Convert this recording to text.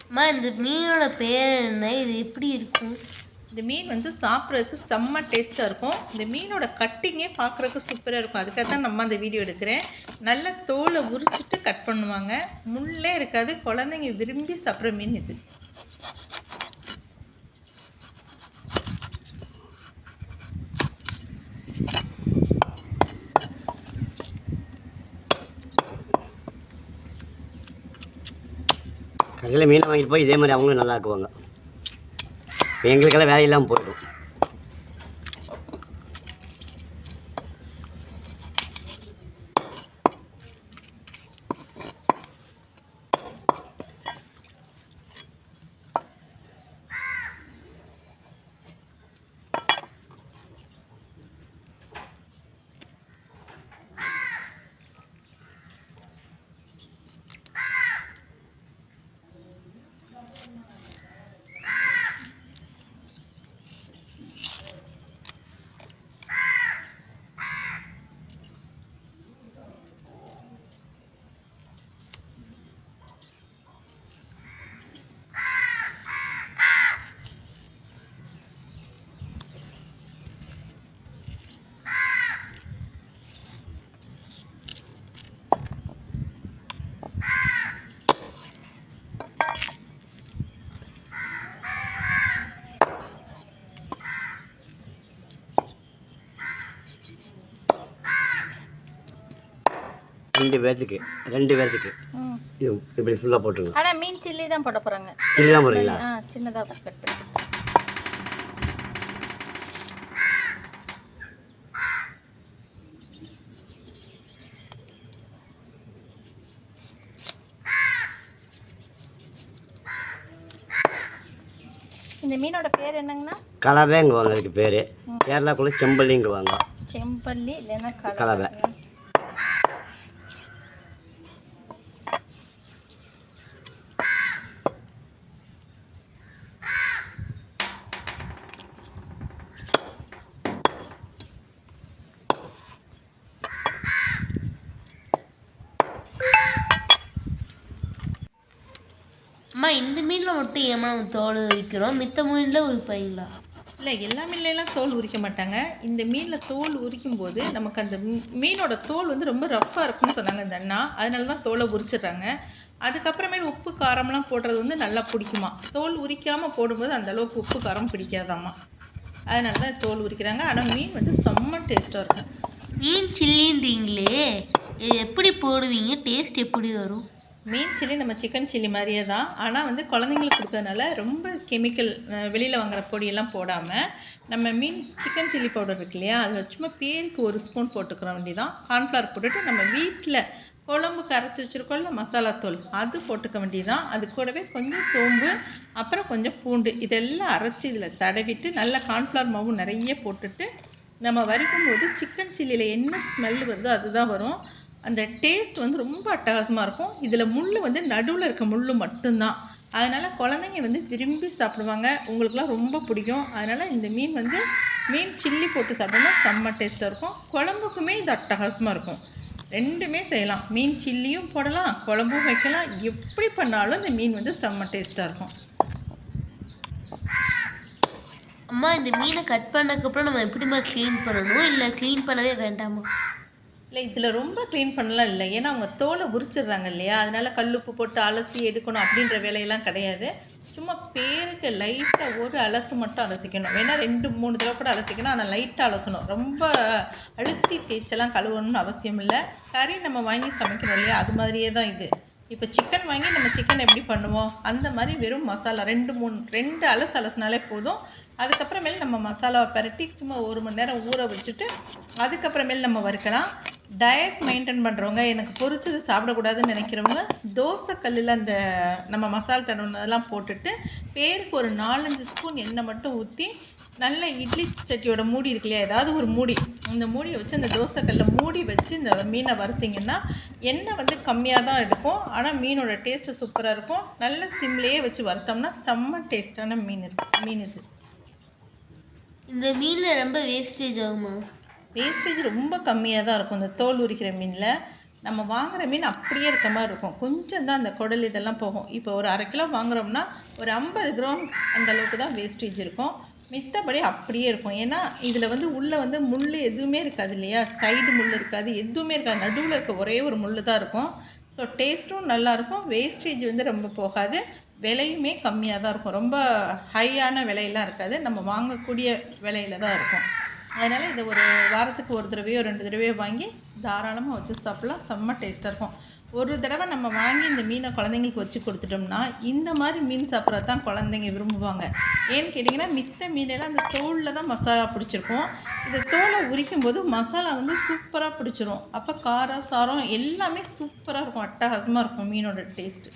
அம்மா இந்த மீனோட பேர் என்ன? இது எப்படி இருக்கும்? இந்த மீன் வந்து சாப்பிட்றதுக்கு செம்ம டேஸ்ட்டாக இருக்கும். இந்த மீனோட கட்டிங்கே பார்க்குறதுக்கு சூப்பராக இருக்கும். அதுக்காக தான் நம்ம அந்த வீடியோ எடுக்கிறேன். நல்ல தோலை உரிச்சிட்டு கட் பண்ணுவாங்க. முள்ளே இருக்காது. குழந்தைங்க விரும்பி சாப்பிட்ற மீன் இது. கடையில் மீனை வாங்கிட்டு போய் இதே மாதிரி அவங்களும் நல்லா ஆக்குவாங்க. எங்களுக்கெல்லாம் வேலை இல்லாமல் போயிடும். ரெண்டு பேர்த்துக்கு இது இப்படி ஃபுல்லாக போட்டுருங்க. ஆனால் மீன் சில்லி தான் போட போகிறாங்க. சில்லி தான் போடுறீங்களா? சின்னதாக கட் பண்ணி. இந்த மீனோட பேர் என்னங்கண்ணா? கலவைங்குவாங்க. அதுக்கு பேர் கேரளாக்குள்ளே செம்பல்லிங்குவாங்க. செம்பல்லி இல்லைன்னா கலவை. அம்மா இந்த மீனில் மட்டும் ஏமா தோல் உரிக்கிறோம், மித்த மீனில் உரிப்பாங்களா? இல்லை, எல்லா மீன்லாம் தோல் உரிக்க மாட்டாங்க. இந்த மீனில் தோல் உரிக்கும் போது நமக்கு அந்த மீனோட தோல் வந்து ரொம்ப ரஃப்பாக இருக்கும்னு சொன்னாங்க இந்த அண்ணா. அதனால தான் தோலை உரிச்சிடுறாங்க. அதுக்கப்புறமேல் உப்பு காரம்லாம் போடுறது வந்து நல்லா பிடிக்குமா. தோல் உரிக்காமல் போடும்போது அந்தளவுக்கு உப்பு காரம் பிடிக்காதாம்மா. அதனால தான் தோல் உரிக்கிறாங்க. ஆனால் மீன் வந்து செம்ம டேஸ்ட்டாக இருக்கும். மீன் சில்லின்றீங்களே, எப்படி போடுவீங்க? டேஸ்ட் எப்படி வரும்? மீன் சில்லி நம்ம சிக்கன் சில்லி மாதிரியே தான். ஆனால் வந்து குழந்தைங்களுக்கு கொடுக்கறதுனால ரொம்ப கெமிக்கல் வெளியில் வாங்குகிற பொடியெல்லாம் போடாமல் நம்ம சிக்கன் சில்லி பவுடர் இருக்கு இல்லையா, அதில் சும்மா பேருக்கு 1 ஸ்பூன் போட்டுக்கிற வேண்டியதான். கார்ன்ஃப்ளவர் போட்டுட்டு நம்ம வீட்டில் குழம்புக்கு அரைச்சி வச்சுருக்கோம்ல மசாலாத்தூள், அது போட்டுக்க வேண்டியதான். அது கூடவே கொஞ்சம் சோம்பு, அப்புறம் கொஞ்சம் பூண்டு, இதெல்லாம் அரைச்சி இதில் தடவிட்டு நல்லா கார்ன்ஃப்ளவர் மாவு நிறைய போட்டுட்டு நம்ம வறுக்கும்போது சிக்கன் சில்லியில் என்ன ஸ்மெல் வருதோ அதுதான் வரும். அந்த டேஸ்ட் வந்து ரொம்ப அட்டகாசமாக இருக்கும். இதில் முள் வந்து நடுவில் இருக்க முள் மட்டும்தான். அதனால் குழந்தைங்க வந்து விரும்பி சாப்பிடுவாங்க. உங்களுக்குலாம் ரொம்ப பிடிக்கும். அதனால் இந்த மீன் சில்லி போட்டு சாப்பிட்டோம்னா செம்ம டேஸ்ட்டாக இருக்கும். குழம்புக்குமே இது அட்டகாசமாக இருக்கும். ரெண்டுமே செய்யலாம். மீன் சில்லியும் போடலாம், குழம்பும் வைக்கலாம். எப்படி பண்ணாலும் இந்த மீன் வந்து செம்ம டேஸ்ட்டாக இருக்கும். அம்மா இந்த மீனை கட் பண்ணதுக்கப்புறம் நம்ம எப்படிமா க்ளீன் பண்ணணும், இல்லை க்ளீன் பண்ணவே வேண்டாமா? இல்லை, இதில் ரொம்ப க்ளீன் பண்ணலாம் இல்லை. ஏன்னா அவங்க தோலை உரிச்சிடுறாங்க இல்லையா, அதனால் கல்லுப்பு போட்டு அலசி எடுக்கணும் அப்படின்ற வேலையெல்லாம் கிடையாது. சும்மா பேருக்கு லைட்டாக ஒரு அலசு மட்டும் அலசிக்கணும். வேணால் 2-3 தடவை கூட அலசிக்கணும். ஆனால் லைட்டாக அலசணும். ரொம்ப அழுத்தி தேய்ச்செல்லாம் கழுவணும்னு அவசியம் இல்லை. கறி நம்ம வாங்கி சமைக்கிறோம் இல்லையா, அது மாதிரியே தான் இது. இப்போ சிக்கன் வாங்கி நம்ம சிக்கன் எப்படி பண்ணுவோம் அந்த மாதிரி வெறும் மசாலா 2 அலசினாலே போதும். அதுக்கப்புறமேல் நம்ம மசாலாவை பரட்டி சும்மா 1 மணி நேரம் ஊற வச்சுட்டு அதுக்கப்புறமேல் நம்ம வறுக்கலாம். டயட் மெயின்டைன் பண்ணுறவங்க, எனக்கு பொரிச்சது சாப்பிடக்கூடாதுன்னு நினைக்கிறவங்க தோசை கல்லில் அந்த நம்ம மசாலா தடவுனதெல்லாம் போட்டுட்டு பேருக்கு ஒரு 4-5 ஸ்பூன் எண்ணெய் மட்டும் ஊற்றி நல்ல இட்லி சட்டியோட மூடி இருக்கு இல்லையா, ஏதாவது ஒரு மூடி, இந்த மூடியை வச்சு அந்த தோசைக்கல்லில் மூடி வச்சு இந்த மீனை வறுத்திங்கன்னா எண்ணெய் வந்து கம்மியாக தான் எடுக்கும். ஆனால் மீனோட டேஸ்ட்டு சூப்பராக இருக்கும். நல்ல சிம்லேயே வச்சு வறுத்தோம்னா செம்ம டேஸ்ட்டான மீன் இது. இந்த மீனில் ரொம்ப வேஸ்டேஜ் ஆகுமா? வேஸ்டேஜ் ரொம்ப கம்மியாக தான் இருக்கும் இந்த தோல் உரிக்கிற மீனில். நம்ம வாங்குகிற மீன் அப்படியே இருக்க மாதிரி இருக்கும். கொஞ்சம் தான் அந்த குடல் இதெல்லாம் போகும். இப்போ ஒரு 1/2 கிலோ வாங்குகிறோம்னா ஒரு 50 கிராம் அந்த அளவுக்கு தான் வேஸ்டேஜ் இருக்கும். மித்தபடி அப்படியே இருக்கும். ஏன்னா இதில் வந்து உள்ளே வந்து முள் எதுவுமே இருக்காது இல்லையா, சைடு முள் இருக்காது, எதுவுமே இருக்காது. நடுவில் இருக்க ஒரே ஒரு முள் தான் இருக்கும். ஸோ டேஸ்ட்டும் நல்லாயிருக்கும், வேஸ்டேஜ் வந்து ரொம்ப போகாது, விலையுமே கம்மியாக தான் இருக்கும். ரொம்ப ஹையான விலையெல்லாம் இருக்காது, நம்ம வாங்கக்கூடிய விலையில தான் இருக்கும். அதனால் இதை ஒரு வாரத்துக்கு ஒரு தடவையோ 2 தடவையோ வாங்கி தாராளமாக வச்சு சாப்பிட்லாம். செம்ம டேஸ்ட்டாக இருக்கும். ஒரு தடவை நம்ம வாங்கி இந்த மீனை குழந்தைங்களுக்கு வச்சு கொடுத்துட்டோம்னா இந்த மாதிரி மீன் சாப்பிட்றது தான் குழந்தைங்க விரும்புவாங்க. ஏன்னு கேட்டிங்கன்னா மித்த மீனெல்லாம் அந்த தோலில் தான் மசாலா பிடிச்சிருக்கும். இந்த தோலை உரிக்கும் போது மசாலா வந்து சூப்பராக பிடிச்சிரும். அப்போ காரம் சாரம் எல்லாமே சூப்பராக இருக்கும், அட்டகாசமாக இருக்கும் மீனோட டேஸ்ட்டு.